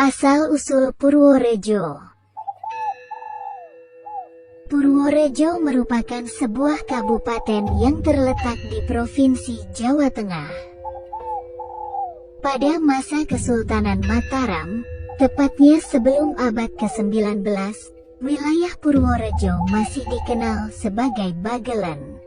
Asal-usul Purworejo. Purworejo merupakan sebuah kabupaten yang terletak di Provinsi Jawa Tengah. Pada masa Kesultanan Mataram, tepatnya sebelum abad ke-19, wilayah Purworejo masih dikenal sebagai Bagelen.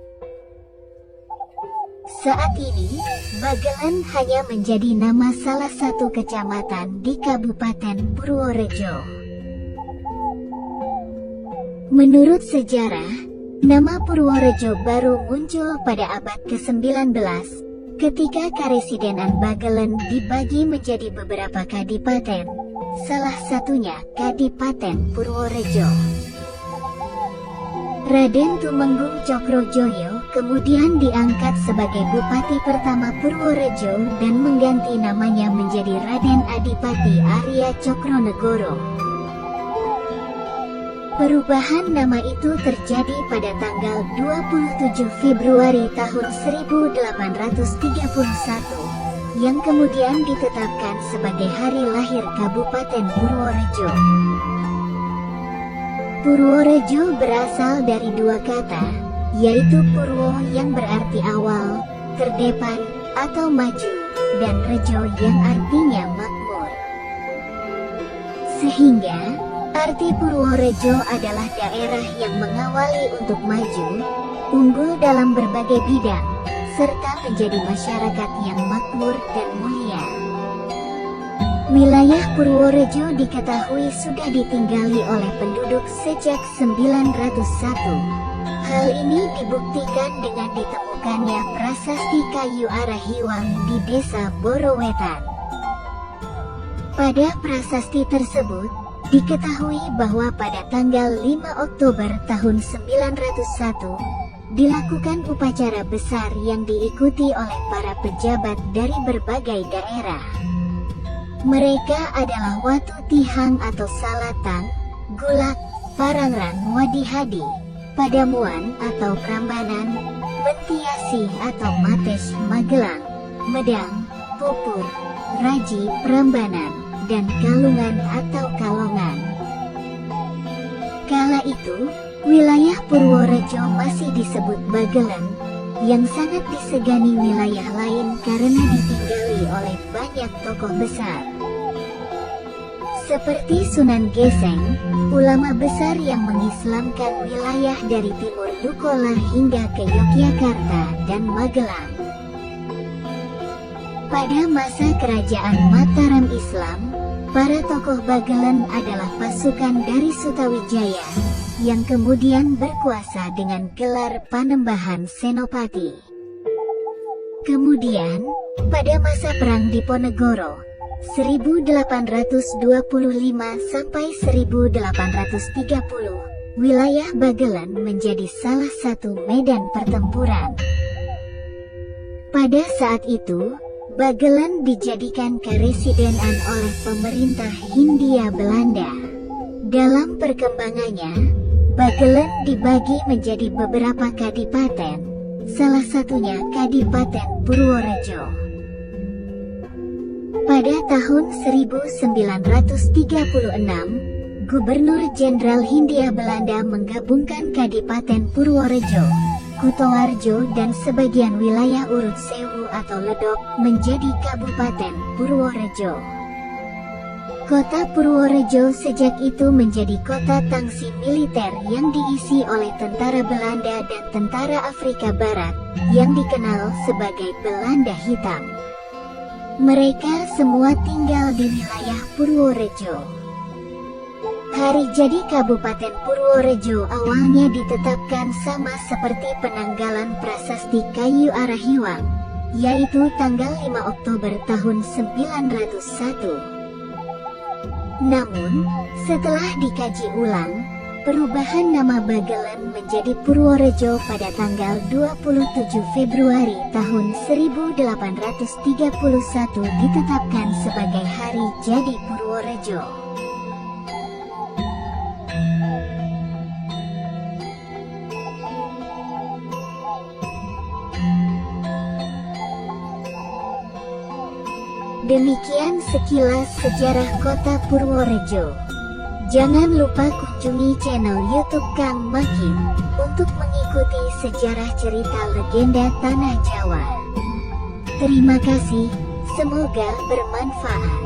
Saat ini, Bagelen hanya menjadi nama salah satu kecamatan di Kabupaten Purworejo. Menurut sejarah, nama Purworejo baru muncul pada abad ke-19, ketika Karesidenan Bagelen dibagi menjadi beberapa kadipaten, salah satunya Kadipaten Purworejo. Raden Tumenggung Cokrojoyo kemudian diangkat sebagai Bupati pertama Purworejo dan mengganti namanya menjadi Raden Adipati Arya Cokronegoro. Perubahan nama itu terjadi pada tanggal 27 Februari tahun 1831, yang kemudian ditetapkan sebagai hari lahir Kabupaten Purworejo. Purworejo berasal dari dua kata, yaitu Purwo yang berarti awal, terdepan, atau maju, dan Rejo yang artinya makmur. Sehingga, arti Purworejo adalah daerah yang mengawali untuk maju, unggul dalam berbagai bidang, serta menjadi masyarakat yang makmur dan mulia. Wilayah Purworejo diketahui sudah ditinggali oleh penduduk sejak 901. Hal ini dibuktikan dengan ditemukannya prasasti kayu Arahiwang di desa Borowetan. Pada prasasti tersebut, diketahui bahwa pada tanggal 5 Oktober tahun 901, dilakukan upacara besar yang diikuti oleh para pejabat dari berbagai daerah. Mereka adalah Watu Tihang atau Salatang, Gulak, Parangran Wadihadi, Padamuan atau Prambanan, Mentiasi atau Mates Magelang, Medang, Pupur, Raji Prambanan, dan Kalungan atau Kalongan. Kala itu, wilayah Purworejo masih disebut Bagelen, yang sangat disegani wilayah lain karena ditinggali oleh banyak tokoh besar. Seperti Sunan Geseng, ulama besar yang mengislamkan wilayah dari timur Dukola hingga ke Yogyakarta dan Magelang. Pada masa kerajaan Mataram Islam, para tokoh Bagelen adalah pasukan dari Sutawijaya, yang kemudian berkuasa dengan gelar Panembahan Senopati. Kemudian, pada masa Perang Diponegoro, 1825 sampai 1830, wilayah Bagelen menjadi salah satu medan pertempuran. Pada saat itu, Bagelen dijadikan karesidenan oleh pemerintah Hindia Belanda. Dalam perkembangannya, Bagelen dibagi menjadi beberapa kadipaten, salah satunya Kadipaten Purworejo. Pada tahun 1936, Gubernur Jenderal Hindia Belanda menggabungkan Kadipaten Purworejo, Kutoarjo dan sebagian wilayah Urut Sewu atau Ledok menjadi Kabupaten Purworejo. Kota Purworejo sejak itu menjadi kota tangsi militer yang diisi oleh tentara Belanda dan tentara Afrika Barat, yang dikenal sebagai Belanda Hitam. Mereka semua tinggal di wilayah Purworejo. Hari jadi Kabupaten Purworejo awalnya ditetapkan sama seperti penanggalan prasasti kayu Arahiwang, yaitu tanggal 5 Oktober tahun 901. Namun, setelah dikaji ulang, perubahan nama Bagelen menjadi Purworejo pada tanggal 27 Februari tahun 1831 ditetapkan sebagai hari jadi Purworejo. Demikian sekilas sejarah kota Purworejo. Jangan lupa kunjungi channel YouTube Kang Makin untuk mengikuti sejarah cerita legenda Tanah Jawa. Terima kasih, semoga bermanfaat.